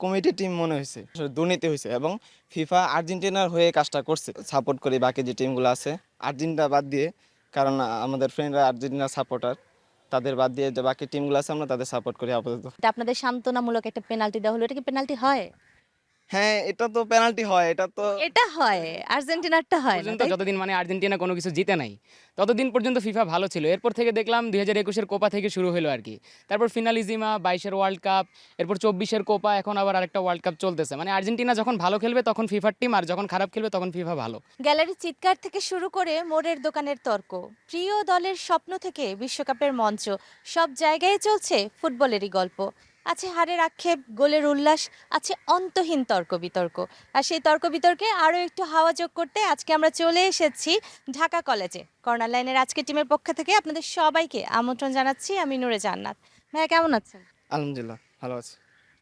Committee team মনে হয়েছে, আসলে দুর্নীতি হয়েছে এবং ফিফা আর্জেন্টিনার হয়ে কাজটা করছে। সাপোর্ট করি বাকি যে টিমগুলো আছে আর্জেন্টিনা বাদ দিয়ে, কারণ আমাদের ফ্রেন্ডরা আর্জেন্টিনার সাপোর্টার, তাদের বাদ দিয়ে যে বাকি টিমগুলো আছে আমরা তাদের সাপোর্ট করি আপাতত। এটা আপনাদের সান্ত্বনামূলক একটা পেনাল্টি দেওয়া হলো, এটা কি পেনাল্টি হয়? হ্যাঁ, এটা তো পেনাল্টি হয়, এটা তো এটা হয়, আর্জেন্টিনারটা হয় না, পর্যন্ত তাই তো? যতদিন আর্জেন্টিনা কোনো কিছু জিতে নাই ততদিন পর্যন্ত ফিফা ভালো ছিল। এরপর থেকে দেখলাম 2021-এর কোপা থেকে শুরু হলো আর কি। তারপর ফিনালিজিমা, 22-এর ওয়ার্ল্ড কাপ, এরপর 24-এর কোপা, এখন আবার আরেকটা ওয়ার্ল্ড কাপ চলতেছে। মানে আর্জেন্টিনা যখন ভালো খেলবে তখন ফিফার টিম, আর যখন খারাপ খেলবে তখন ফিফা ভালো। গ্যালারির চিৎকার থেকে শুরু করে মোড়ের দোকানের তর্ক, প্রিয় দলের স্বপ্ন থেকে বিশ্বকাপের মঞ্চ, সব জায়গায় চলছে ফুটবলেরই গল্প। আছে হারের আক্ষেপ, গোলের উল্লাস, আছে অন্তহীন তর্ক বিতর্ক। আর সেই তর্ক বিতর্কে আরও একটু হাওয়া যোগ করতে আজকে আমরা চলে এসেছি ঢাকা কলেজে। কর্নার লাইনের আজকের টিমের পক্ষ থেকে আপনাদের সবাইকে আমন্ত্রণ জানাচ্ছি। আমি নূরে জান্নাত। ভাইয়া কেমন আছেন? আলহামদুলিল্লাহ ভালো আছে।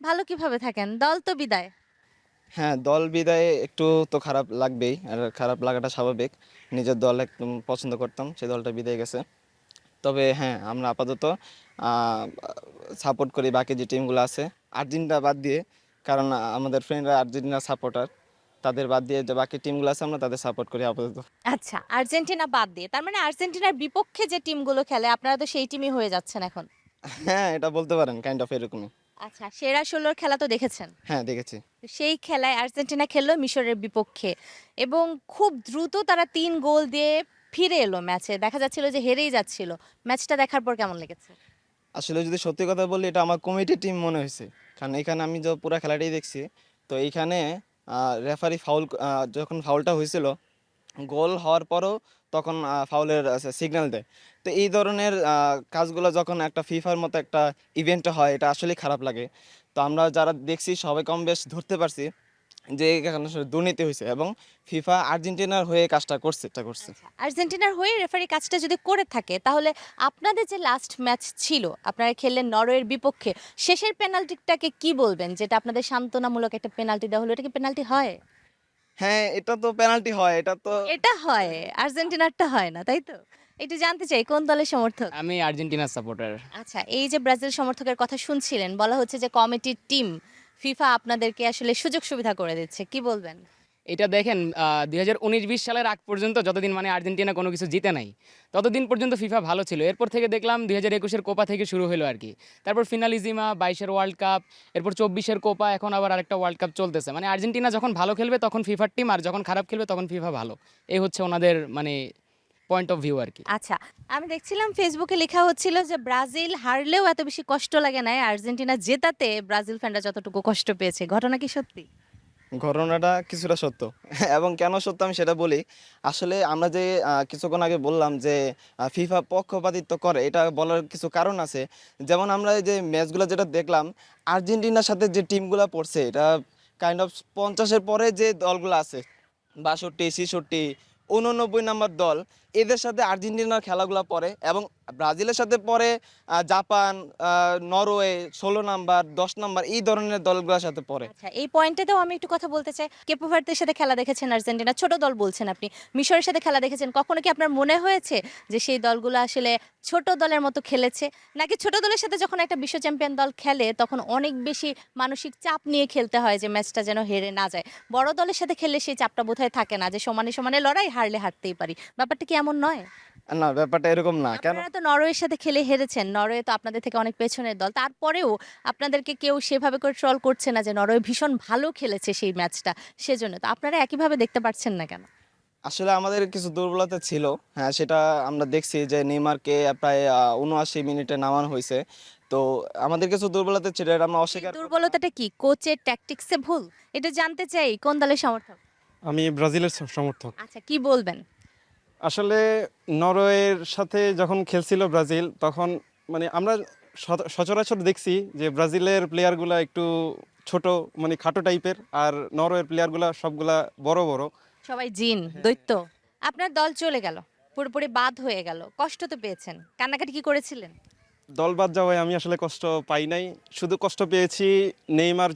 ভালো কিভাবে থাকেন, দল তো বিদায়। হ্যাঁ, দল বিদায়ে একটু তো খারাপ লাগবেই, আর খারাপ লাগাটা স্বাভাবিক। নিজের দল একদম পছন্দ করতাম, সেই দলটা বিদায় গেছে। তবে হ্যাঁ, আমরা আপাতত সাপোর্ট করি বাকি যে টিমগুলো আছে আর্জেন্টিনা বাদ দিয়ে, কারণ আমাদের ফ্রেন্ডরা আর্জেন্টিনার সাপোর্টার, তাদের বাদ দিয়ে যে বাকি টিমগুলো আছে আমরা তাদের সাপোর্ট করি আপাতত। আচ্ছা, আর্জেন্টিনা বাদ দিয়ে তার মানে আর্জেন্টিনার বিপক্ষে যে টিমগুলো খেলে আপনারা তো সেই টিমই হয়ে যাচ্ছেন এখন। হ্যাঁ, এটা বলতে পারেন, কাইন্ড অফ এরকমই। আচ্ছা, সেরা ১৬-র খেলা তো দেখেছেন। হ্যাঁ, দেখেছি। তো সেই খেলায় আর্জেন্টিনা খেললো মিশরের বিপক্ষে এবং খুব দ্রুত তারা ৩ গোল দিয়ে ফিরে এলো ম্যাচে। দেখা যাচ্ছিল যে হেরেই যাচ্ছিল। ম্যাচটা দেখার পর কেমন লেগেছে? আসলে যদি সত্যি কথা বলি, এটা আমার কমিটি টিম মনে হয়েছে, কারণ এখানে আমি যে পুরো খেলাটাই দেখছি। তো এইখানে রেফারি যখন ফাউলটা হয়েছিল, গোল হওয়ার পরও তখন ফাউলের সিগন্যাল দেয়। তো এই ধরনের কাজগুলো যখন একটা ফিফার মতো একটা ইভেন্টে হয়, এটা আসলেই খারাপ লাগে। তো আমরা যারা দেখছি সবাই কম বেশ ধরতে পারছি যে এখানে আসলে দুর্নীতি হয়েছে এবং ফিফা আর্জেন্টিনার হয়ে কাজটা করছে। আচ্ছা, আর্জেন্টিনার হয়ে রেফারি কাজটা যদি করে থাকে তাহলে আপনাদের যে লাস্ট ম্যাচ ছিল, আপনারা খেললেন নরওয়ের বিপক্ষে, শেষের পেনাল্টিটাকে কি বলবেন? যেটা আপনাদের সান্ত্বনামূলক একটা পেনাল্টি দেওয়া হলো, এটা কি পেনাল্টি হয়? হ্যাঁ, এটা তো পেনাল্টি হয়, এটা তো এটা হয়, আর্জেন্টিনারটা হয় না, তাই তো? একটু জানতে চাই কোন দলের সমর্থক? আমি আর্জেন্টিনার সাপোর্টার। আচ্ছা, এই যে ব্রাজিল সমর্থকের কথা শুনছিলেন, বলা হচ্ছে যে কমিটির টিম ফিফা আপনাদেরকে আসলে সুযোগ সুবিধা করে দিচ্ছে, কি বলবেন? এটা দেখেন, 2019-20 সালের আগ পর্যন্ত যতদিন আর্জেন্টিনা কোনো কিছু জিতে নাই ততদিন পর্যন্ত ফিফা ভালো ছিল। এরপর থেকে দেখলাম 2021-এর কোপা থেকে শুরু হলো আর কি। তারপর ফিনালিজিমা, 22-এর ওয়ার্ল্ড কাপ, এরপর 24-এর কোপা, এখন আবার আরেকটা ওয়ার্ল্ড কাপ চলতেছে। মানে আর্জেন্টিনা যখন ভালো খেলবে তখন ফিফার টিম, আর যখন খারাপ খেলবে তখন ফিফা ভালো। এই হচ্ছে ওনাদের পয়েন্ট অফ ভিউ আর কি। আচ্ছা, আমি দেখছিলাম ফেসবুকে লেখা হচ্ছিল যে ব্রাজিল হারলেও এত বেশি কষ্ট লাগে না, আর্জেন্টিনা জেতাতে ব্রাজিল ফ্যানরা যতটুকু কষ্ট পেয়েছে। ঘটনা কি সত্যি? ঘটনাটা কিছুটা সত্য। এবং কেন সত্য আমি সেটা বলি। আসলে আমরা যে কিছুক্ষণ আগে বললাম যে ফিফা পক্ষপাতিত্ব করে, এটা বলার কিছু কারণ আছে। যেমন আমরা এই যে ম্যাচগুলো যেটা দেখলাম, আর্জেন্টিনার সাথে যে টিমগুলো পড়ছে, এটা কাইন্ড অফ 50-এর পরে যে দলগুলো আছে, 62, 66, 89 নাম্বার দল, এদের সাথে আর্জেন্টিনার খেলাগুলো পড়ে এবং ব্রাজিলের সাথে পড়ে জাপান, নরওয়ে 16 নাম্বার, 10 নাম্বার, এই ধরনের দলগুলোর সাথে পড়ে। আচ্ছা, এই পয়েন্টটাতেও আমি একটু কথা বলতে চাই। কেপো ভার্দের সাথে খেলা দেখেছেন আর্জেন্টিনা, ছোট দল বলছেন আপনি। মিশরের সাথে খেলা দেখেছেন। কখনো কি আপনার মনে হয়েছে যে সেই দলগুলো আসলে ছোট দলের মতো খেলেছে? নাকি ছোট দলের সাথে যখন একটা বিশ্ব চ্যাম্পিয়ন দল খেলে তখন অনেক বেশি মানসিক চাপ নিয়ে খেলতে হয় যে ম্যাচটা যেন হেরে না যায়? বড় দলের সাথে খেললে সেই চাপটা বোধহয় থাকে না, যে সমানে সমানে লড়াই, হারলে হারতেই পারি। ব্যাপারটা কি এমন নয়? না, ব্যাপারটা এরকম না। কেন? আপনারা তো নরওয়ের সাথে খেলে হেরেছেন। নরওয়ে তো আপনাদের থেকে অনেক পেছনের দল। তারপরেও আপনাদেরকে কেউ সেভাবে করে ট্রল করছে না যে নরওয়ে ভীষণ ভালো খেলেছে সেই ম্যাচটা, সেজন্য। তো আপনারা একইভাবে দেখতে পারছেন না কেন? আসলে আমাদের কিছু দুর্বলতা ছিল। হ্যাঁ, সেটা আমরা দেখছি যে নেইমারকে প্রায় ৭৯ মিনিটে নামানো হয়েছে। তো আমাদের কিছু দুর্বলতা ছিল, এটা আমরা সেই অস্বীকার করব না। দুর্বলতাটা কি? কোচের ট্যাকটিক্সে ভুল? এটা জানতে চাই কোন দলের সমর্থক? আমি ব্রাজিলের সমর্থক। আচ্ছা, কি বলবেন? আসলে নরওয়ের সাথে যখন খেলছিল ব্রাজিল, তখন আমরা সচরাচর দেখছি যে ব্রাজিলের প্লেয়ারগুলা একটু ছোট, খাটো টাইপের, আর নরওয়ের প্লেয়ারগুলা সবগুলা বড় বড়। সবাই জিন, দৈত্য। আপনার দল চলে গেল, পুরোপুরি বাদ হয়ে গেল। কষ্ট তো পেয়েছেন। কান্নাকাটি কি করেছিলেন? দল বাদ যাওয়ায় আমি আসলে কষ্ট পাই নাই, শুধু কষ্ট পেয়েছি নেইমার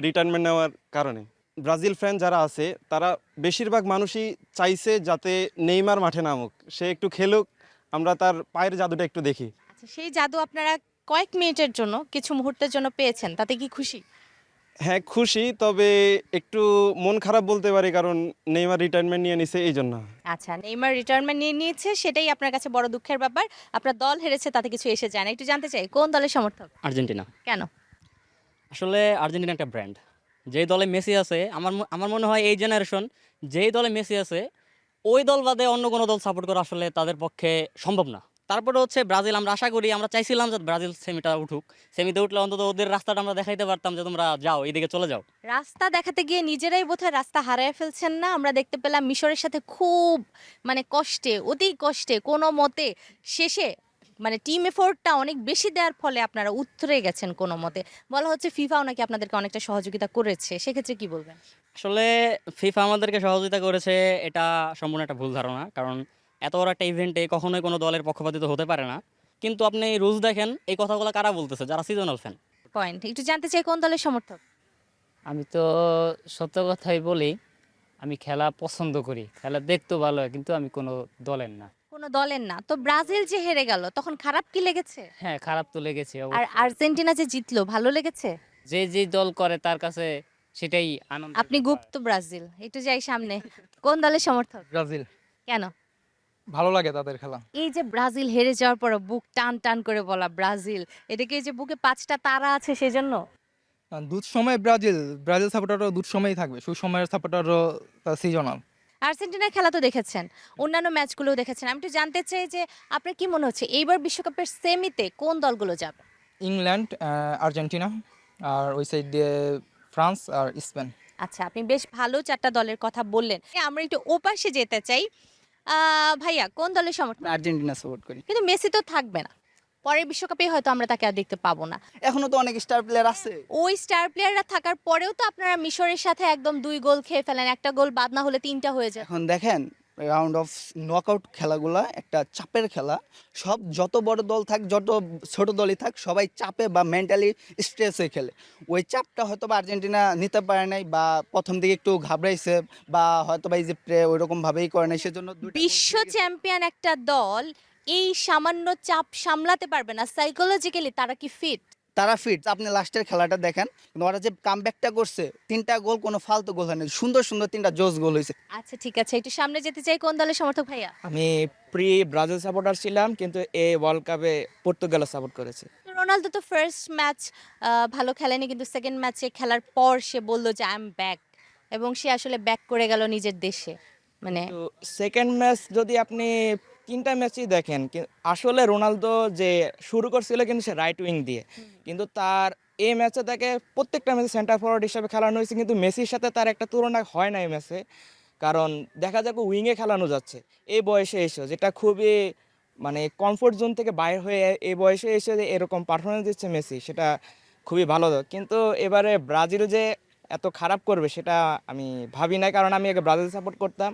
রিটায়ারমেন্ট নেওয়ার কারণে। ব্রাজিল ফ্যান যারা আছে তারা বেশিরভাগ মানুষই চাইছে যাতে নেইমার মাঠে নামুক, সে একটু খেলুক, আমরা তার পায়ের জাদুটা একটু দেখি। আচ্ছা, সেই জাদু আপনারা কয়েক মিনিটের জন্য, কিছু মুহূর্তের জন্য পেয়েছেন, তাতে কি খুশি? হ্যাঁ খুশি, তবে একটু মন খারাপ বলতে পারি, কারণ নেইমার রিটায়ারমেন্ট নিয়ে নিছে এই জন্য। আচ্ছা, নেইমার রিটায়ারমেন্ট নিয়ে নিয়েছে, সেটাই আপনার কাছে বড় দুঃখের ব্যাপার। আপনার দল হেরেছে, তাতে কিছু এসে যায় না। একটু জানতে চাই কোন দলের সমর্থক? আর্জেন্টিনা। কেন? আসলে আর্জেন্টিনা একটা ব্র্যান্ড। যেই দলে মেসি আছে, আমার মনে হয় এই জেনারেশন যেই দলে মেসি আছে ওই দল বাদে অন্য কোনো দল সাপোর্ট করা আসলে তাদের পক্ষে সম্ভব না। তারপরে হচ্ছে ব্রাজিল, আমরা আশা করি, আমরা চাইছিলাম যে ব্রাজিল সেমিটা উঠুক। সেমিতে উঠলে অন্তত ওদের রাস্তাটা আমরা দেখাইতে পারতাম যে তোমরা যাও, এইদিকে চলে যাও। রাস্তা দেখাতে গিয়ে নিজেরাই বোধহয় রাস্তা হারায় ফেলছেন না? আমরা দেখতে পেলাম মিশরের সাথে খুব মানে কষ্টে, অতি কষ্টে কোনো মতে শেষে মানে টিম এফোর্টটা অনেক বেশি দেওয়ার ফলে আপনারা উতরে গেছেন কোনো মতে। বলা হচ্ছে ফিফাও নাকি আপনাদেরকে অনেকটা সহযোগিতা করেছে, সেক্ষেত্রে কি বলবেন? আসলে ফিফা আমাদেরকে সহযোগিতা করেছে, এটা সম্পূর্ণ একটা ভুল ধারণা। কারণ এত বড় একটা ইভেন্টে কখনোই কোনো দলের পক্ষপাতিত্ব হতে পারে না। কিন্তু আপনি রুলস দেখেন, এই কথাগুলো কারা বলতেছে? যারা সিজনাল ফ্যান। পয়েন্ট একটু জানতে চাই কোন দলের সমর্থক? আমি তো সত্য কথাই বলি, আমি খেলা পছন্দ করি, খেলা দেখতে ভালো হয়, কিন্তু আমি কোনো দলের না। কোনো দলের না তো। ব্রাজিল যে হেরে গেল তখন খারাপ কি লেগেছে? হ্যাঁ, খারাপ তো লেগেছে আর অবশ্যই। আর্জেন্টিনা যে জিতলো ভালো লেগেছে? যে যে দল করে তার কাছে সেটাই আনন্দ। আপনি গুপ্ত ব্রাজিল, একটু যাই সামনে। কোন দলের সমর্থক? ব্রাজিল। কেন? ভালো লাগে তাদের খেলা। এই যে ব্রাজিল হেরে যাওয়ার পর বুক টান টান করে বলা ব্রাজিল, এটাকে এই যে বুকে 5টা তারা আছে সেজন্য? দুঃসময় ব্রাজিল সাপোর্টারও দুঃসময়ই থাকবে, সুসময়ের সাপোর্টারও সিজনাল। আর্জেন্টিনার খেলা তো দেখেছেন, অন্যান্য ম্যাচগুলোও দেখেছেন। আমি একটু জানতে চাই যে আপনার কি মনে হচ্ছে এইবার বিশ্বকাপের সেমিতে কোন দলগুলো যাবে? ইংল্যান্ড, আর্জেন্টিনা, আর ওই সাইড দিয়ে ফ্রান্স আর স্পেন। আচ্ছা, আপনি বেশ ভালো 4টা দলের কথা বললেন। আমরা একটু ওপাশে যেতে চাই। ভাইয়া কোন দলের সমর্থক? আর্জেন্টিনা সাপোর্ট করি। কিন্তু মেসি তো থাকবে না, পরের বিশ্বকাপে হয়তো আমরা তাকে আর দেখতে পাবো না। এখনো তো অনেক স্টার প্লেয়ার আছে। ওই স্টার প্লেয়াররা থাকার পরেও তো আপনারা মিশরের সাথে একদম 2 গোল খেয়ে ফেলেন, একটা গোল বাদ না হলে 3টা হয়ে যায়। এখন দেখেন, রাউন্ড অফ নকআউট খেলাগুলা একটা চাপের খেলা। সব যত বড় দল থাক, যত ছোট দলই থাক, সবাই চাপে বা মেন্টালি স্ট্রেসে খেলে। ওই চাপটা হয়তো বা আর্জেন্টিনা নিতে পারে নাই, বা প্রথম দিকে একটু ঘাবড়াইছে, বা হয়তো বা এই যে প্লে ওইরকম ভাবেই করে নাই, সেজন্য বিশ্ব চ্যাম্পিয়ন একটা দল এই সামান্য চাপ সামলাতে পারবে না সাইকোলজিক্যালি? তারা কি ফিট? তারা ফিট। আপনি লাস্টের খেলাটা দেখেন, কিন্তু ওরা যে কামব্যাকটা করছে, 3টা গোল কোনো ফালতু গোল হয়নি, সুন্দর সুন্দর 3টা জোস গোল হয়েছে। আচ্ছা ঠিক আছে, একটু সামনে যেতে চাই। কোন দলের সমর্থক ভাইয়া? আমি ব্রাজিল সাপোর্টার ছিলাম, কিন্তু এই ওয়ার্ল্ড কাপে পর্তুগাল সাপোর্ট করেছে। রোনালদো তো ফার্স্ট ম্যাচ ভালো খেলেনি, কিন্তু সেকেন্ড ম্যাচে খেলার পর সে বলল যে আই এম ব্যাক, এবং সে আসলে ব্যাক করে গেল নিজের দেশে। মানে তো সেকেন্ড ম্যাচ যদি আপনি 3টা ম্যাচই দেখেন, আসলে রোনালদো যে শুরু করছিল কিন্তু সে রাইট উইং দিয়ে, কিন্তু তার এই ম্যাচে তাকে প্রত্যেকটা ম্যাচে সেন্টার ফরওয়ার্ড হিসেবে খেলানো হয়েছে, কিন্তু মেসির সাথে তার একটা তুলনা হয় না এই ম্যাচে। কারণ দেখা যাক উইংয়ে খেলানো যাচ্ছে এই বয়সে এসে, যেটা খুবই মানে কমফোর্ট জোন থেকে বাইরে হয়ে এই বয়সে এসে যে এরকম পারফরমেন্স দিচ্ছে মেসি, সেটা খুবই ভালো। কিন্তু এবারে ব্রাজিল যে এত খারাপ করবে সেটা আমি ভাবি না, কারণ আমি আগে ব্রাজিল সাপোর্ট করতাম।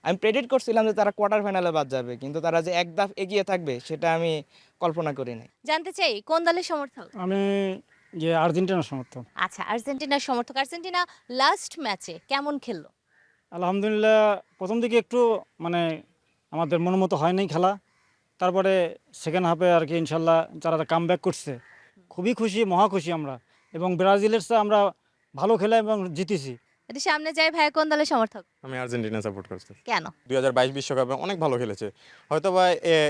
আমি প্রেডিক্ট করছিলাম যে তারা কোয়ার্টার ফাইনালে বাদ যাবে, কিন্তু তারা যে এক ধাপ এগিয়ে থাকবে সেটা আমি কল্পনা করি নাই। জানতে চাই কোন দলের সমর্থক? আমি যে আর্জেন্টিনার সমর্থক। আচ্ছা, আর্জেন্টিনার সমর্থক। আর্জেন্টিনা লাস্ট ম্যাচে কেমন খেললো? আলহামদুলিল্লাহ, প্রথম দিকে একটু মানে আমাদের মন মতো হয় নাই খেলা। তারপরে সেকেন্ড হাফে আর কি ইনশাল্লাহ যারা কামব্যাক করছে, খুবই খুশি, মহা খুশি আমরা। এবং ব্রাজিলের চেয়ে আমরা ভালো খেলা এবং জিতেছি। একটু সামনে যাই। ভাইয়া কোন দলের সমর্থক? আমি আর্জেন্টিনা সাপোর্ট করছি। কেন? 2022 বিশ্বকাপে অনেক ভালো খেলেছে। হয়তোবা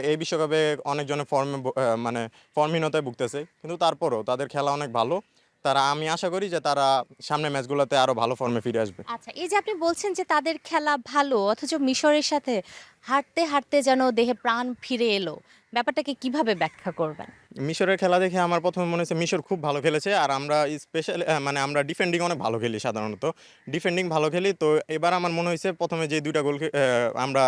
এই বিশ্বকাপে অনেকজনের মানে ফর্মহীনতায় ভুগতেছে, কিন্তু তারপরও তাদের খেলা অনেক ভালো। আমি আশা করি যে তারা সামনের ম্যাচগুলোতে আরো ভালো ফর্মে ফিরে আসবে। আচ্ছা, এই যে আপনি বলছেন যে তাদের খেলা ভালো, অথচ মিশরের সাথে হাঁটতে হাঁটতে যেন দেহে প্রাণ ফিরে এলো, ব্যাপারটাকে কিভাবে ব্যাখ্যা করবেন? মিশরের খেলা দেখে আমার প্রথমে মনে হচ্ছে মিশর খুব ভালো খেলেছে, আর আমরা স্পেশালি মানে আমরা ডিফেন্ডিং অনেক ভালো খেলি, সাধারণত ডিফেন্ডিং ভালো খেলি। তো এবার আমার মনে হয়েছে প্রথমে যে 2টা গোল আমরা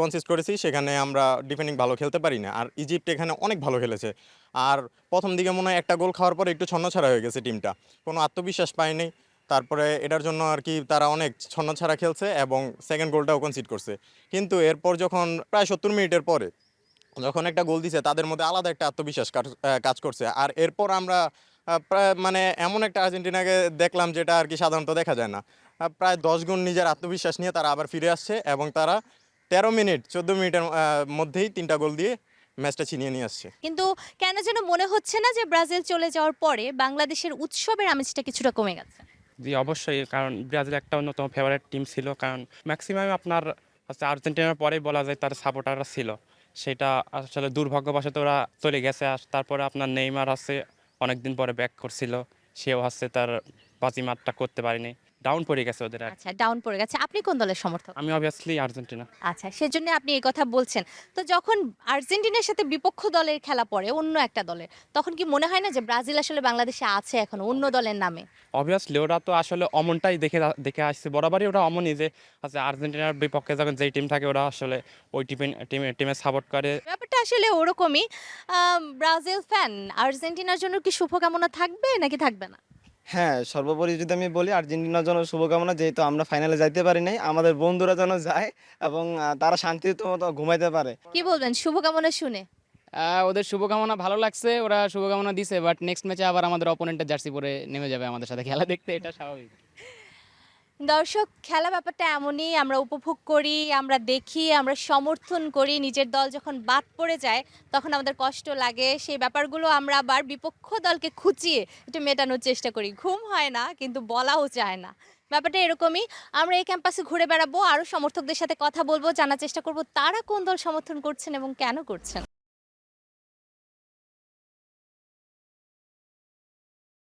কনসিস্ট করেছি, সেখানে আমরা ডিফেন্ডিং ভালো খেলতে পারি না, আর ইজিপ্ট এখানে অনেক ভালো খেলেছে। আর প্রথম দিকে মনে হয় একটা গোল খাওয়ার পরে একটু ছন্নছাড়া হয়ে গেছে টিমটা, কোনো আত্মবিশ্বাস পায়নি। তারপরে এটার জন্য আর কি তারা অনেক ছন্নছাড়া খেলছে এবং সেকেন্ড গোলটাও কনসিড করছে। কিন্তু এরপর যখন প্রায় 70 মিনিটের পরে যখন একটা গোল দিছে, তাদের মধ্যে আলাদা একটা আত্মবিশ্বাস কাজ করছে। আর এরপর আমরা প্রায় মানে এমন একটা আর্জেন্টিনাকে দেখলাম যেটা আর কি সাধারণত দেখা যায় না। প্রায় 10 গুণ নিজের আত্মবিশ্বাস নিয়ে তারা আবার ফিরে আসছে, এবং তারা 13 মিনিট 14 মিনিটের মধ্যেই 3টা গোল দিয়ে ম্যাচটা ছিনিয়ে নিয়ে আসছে। কিন্তু কেন যেন মনে হচ্ছে না যে ব্রাজিল চলে যাওয়ার পরে বাংলাদেশের উৎসবের আমেজটা কিছুটা কমে গেছে? জি অবশ্যই, কারণ ব্রাজিল একটা অন্যতম ফেভারিট টিম ছিল, কারণ ম্যাক্সিমাম আপনার হচ্ছে আর্জেন্টিনার পরেই বলা যায় তার সাপোর্টাররা ছিল। সেটা আসলে দুর্ভাগ্যবশত ওরা চলে গেছে। আর তারপরে আপনার নেইমার আছে অনেকদিন পরে ব্যাক করছিল, সেও হচ্ছে তার বাজিমাতটা করতে পারেনি, ডাউন পড়ে গেছে ওদের আর কি। আচ্ছা, ডাউন পড়ে গেছে। আপনি কোন দলের সমর্থক? আমি অবভিয়াসলি আর্জেন্টিনা। আচ্ছা, সেজন্য আপনি এই কথা বলছেন। তো যখন আর্জেন্টিনার সাথে বিপক্ষ দলের খেলা পড়ে অন্য একটা দলের, তখন কি মনে হয় না যে ব্রাজিল আসলে বাংলাদেশে আছে এখন অন্য দলের নামে? অবভিয়াসলি ওরা তো আসলে অমনটাই দেখে আসছে, বরাবরই ওরা অমনই যে আচ্ছা আর্জেন্টিনার বিপক্ষে যখন যেই টিম থাকে ওরা আসলে ওই টিমে সাপোর্ট করে। ব্যাপারটা আসলে ওরকমই। ব্রাজিল ফ্যান আর্জেন্টিনার জন্য কি শুভকামনা থাকবে নাকি থাকবে না? হ্যাঁ, সর্বোপরি যদি আমি বলি আর্জেন্টিনার জন্য শুভকামনা, যেহেতু আমরা ফাইনালে যাইতে পারি নাই, আমাদের বন্ধুরা যেন যায় এবং তারা শান্তিতে মতো ঘুমাইতে পারে। কি বলবেন শুভকামনা শুনে? ওদের শুভকামনা ভালো লাগছে, ওরা শুভকামনা দিছে, বাট নেক্সট ম্যাচে আবার আমাদের অপোনেন্টের জার্সি পরে নেমে যাবে আমাদের সাথে খেলা দেখতে, এটা স্বাভাবিক। দর্শক, খেলা ব্যাপারটা এমনই, আমরা উপভোগ করি, আমরা দেখি, আমরা সমর্থন করি। নিজের দল যখন বাদ পড়ে যায় তখন আমাদের কষ্ট লাগে, সেই ব্যাপারগুলো আমরা আবার বিপক্ষ দলকে খুঁচিয়ে একটু মেটানোর চেষ্টা করি। ঘুম হয় না, কিন্তু বলাও যায় না। ব্যাপারটা এরকমই। আমরা এই ক্যাম্পাসে ঘুরে বেড়াবো, আরও সমর্থকদের সাথে কথা বলবো, জানার চেষ্টা করব তারা কোন দল সমর্থন করছেন এবং কেন করছেন।